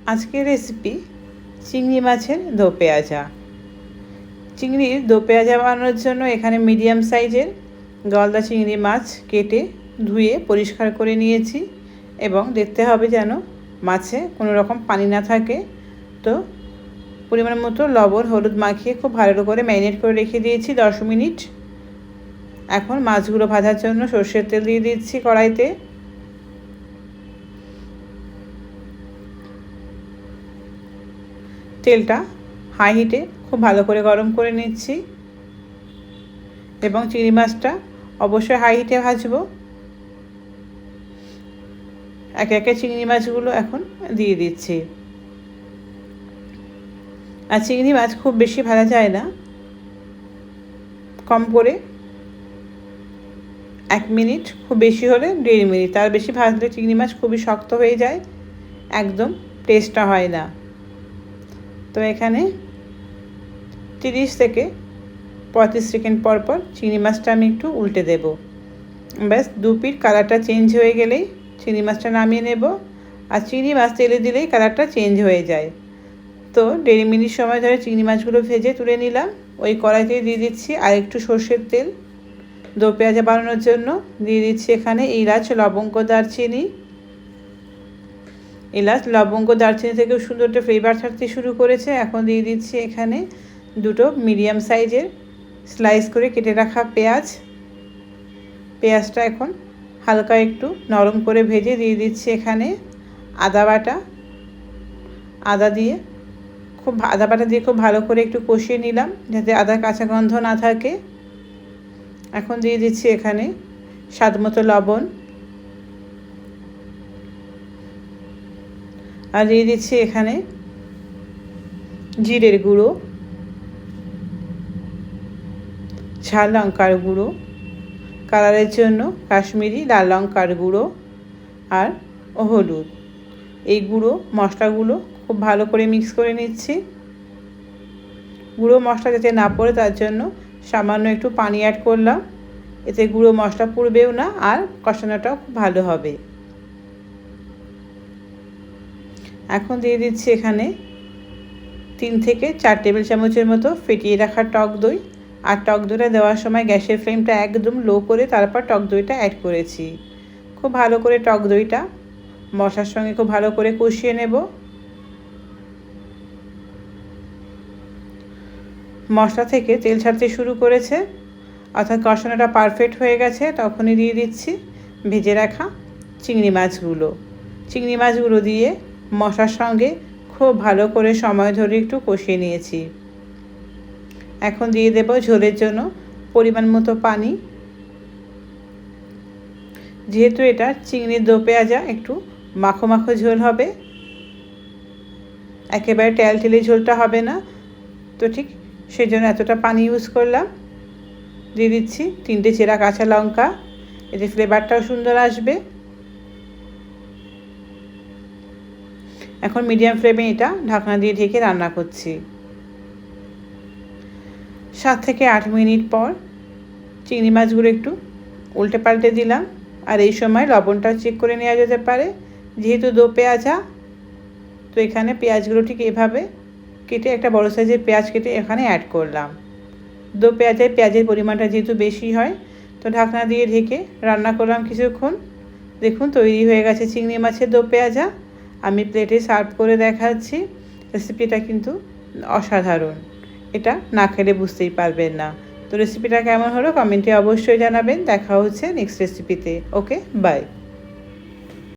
আজকের রেসিপি চিংড়ি মাছের দো পেঁয়াজা। চিংড়ির দো পেঁয়াজা বানানোর জন্য এখানে মিডিয়াম সাইজের গলদা চিংড়ি মাছ কেটে ধুয়ে পরিষ্কার করে নিয়েছি এবং দেখতে হবে যেন মাছে কোনো রকম পানি না থাকে। তো পরিমাণ মতো লবণ হলুদ মাখিয়ে খুব ভালো করে ম্যারিনেট করে রেখে দিয়েছি 10 মিনিট। এখন মাছগুলো ভাজার জন্য সরষের তেল দিয়ে দিচ্ছি কড়াইতে। তেলটা হাই হিটে খুব ভালো করে গরম করে নিচ্ছি এবং চিংড়ি মাছটা অবশ্যই হাই হিটে ভাজবো। একে একে চিংড়ি মাছগুলো এখন দিয়ে দিচ্ছি। আর চিংড়ি মাছ খুব বেশি ভাজা যায় না, কম করে 1 মিনিট, খুব বেশি হলে 1.5 মিনিট। তার বেশি ভাজলে চিংড়ি মাছ খুবই শক্ত হয়ে যায়, একদম টেস্টটা হয় না। তো এখানে 30 থেকে 35 সেকেন্ড পর পর চিংড়ি মাছটা আমি একটু উল্টে দেব। ব্যাস 2 পিঠ কালারটা চেঞ্জ হয়ে গেলেই চিংড়ি মাছটা নামিয়ে নেব। আর চিংড়ি মাছ তেলে দিলেই কালারটা চেঞ্জ হয়ে যায়। তো 1.5 মিনিট সময় ধরে চিংড়ি মাছগুলো ভেজে তুলে নিলাম। ওই কড়াইতে দিয়ে দিচ্ছি আর একটু সর্ষের তেল। দো পেঁয়াজা বানানোর জন্য দিয়ে দিচ্ছি এখানে এলাচ, লবঙ্গ, দারচিনি। এলাচ, লবঙ্গ, দারচিনি থেকেও সুন্দর একটা ফ্লেভার ছাড়তে শুরু করেছে। এখন দিয়ে দিচ্ছি এখানে 2টো মিডিয়াম সাইজের স্লাইস করে কেটে রাখা পেঁয়াজ। পেঁয়াজটা এখন হালকা একটু নরম করে ভেজে দিয়ে দিচ্ছি এখানে আদা বাটা। আদা বাটা দিয়ে খুব ভালো করে একটু কষিয়ে নিলাম যাতে আদার কাঁচা গন্ধ না থাকে। এখন দিয়ে দিচ্ছি এখানে স্বাদ মতো লবণ আর দিয়ে দিচ্ছি এখানে জিরের গুঁড়ো, ঝাল লঙ্কার গুঁড়ো, কালারের জন্য কাশ্মীরি লাল লঙ্কার গুঁড়ো আর হলুদ। এই গুঁড়ো মশলাগুলো খুব ভালো করে মিক্স করে নিচ্ছি। গুঁড়ো মশলা যাতে না পড়ে তার জন্য সামান্য একটু পানি অ্যাড করলাম। এতে গুঁড়ো মশলা পুড়বেও না আর কষানোটাও খুব ভালো হবে। এখন দিয়ে দিচ্ছি এখানে 3 থেকে 4 টেবিল চামচের মতো ফেটিয়ে রাখা টক দই। আর টক দইটা দেওয়ার সময় গ্যাসের ফ্লেমটা একদম লো করে তারপর টক দইটা অ্যাড করেছি। খুব ভালো করে টক দইটা মশলার সঙ্গে খুব ভালো করে কষিয়ে নেব। মশলা থেকে তেল ছাড়তে শুরু করেছে, অর্থাৎ কষানোটা পারফেক্ট হয়ে গেছে। তখনই দিয়ে দিচ্ছি ভেজে রাখা চিংড়ি মাছগুলো দিয়ে মশলার সঙ্গে খুব ভালো করে সময় ধরে একটু কষিয়ে নিয়েছি। এখন দিয়ে দেব ঝোলের জন্য পরিমাণ মতো পানি। যেহেতু এটা চিংড়ির দো পেঁয়াজা একটু মাখো মাখো ঝোল হবে, একেবারে টেলটেলে ঝোলটা হবে না, তো ঠিক সেই জন্য এতটা পানি ইউজ করলাম। দিয়ে দিচ্ছি 3টে চেরা কাঁচা লঙ্কা, এতে ফ্লেভারটাও সুন্দর আসবে। এখন মিডিয়াম ফ্লেমে এটা ঢাকনা দিয়ে ঢেকে রান্না করছি। 7 থেকে 8 মিনিট পর চিংড়ি মাছগুলো একটু উল্টে পাল্টে দিলাম। আর এই সময় লবণটাও চেক করে নেওয়া যেতে পারে। যেহেতু দো পেঁয়াজা, তো এখানে পেঁয়াজগুলো ঠিক এভাবে কেটে একটা বড় সাইজের পেঁয়াজ কেটে এখানে অ্যাড করলাম। দো পেঁয়াজায় পেঁয়াজের পরিমাণটা যেহেতু বেশি হয়, তো ঢাকনা দিয়ে ঢেকে রান্না করলাম কিছুক্ষণ। দেখুন তৈরি হয়ে গেছে চিংড়ি মাছের দো পেঁয়াজা। আমি প্লেটে সার্ভ করে দেখাচ্ছি। রেসিপিটা কিন্তু অসাধারণ, এটা না খেলে বুঝতেই পারবেন না। তো রেসিপিটা কেমন হলো কমেন্টে অবশ্যই জানাবেন। দেখা হচ্ছে নেক্সট রেসিপিতে। ওকে, বাই।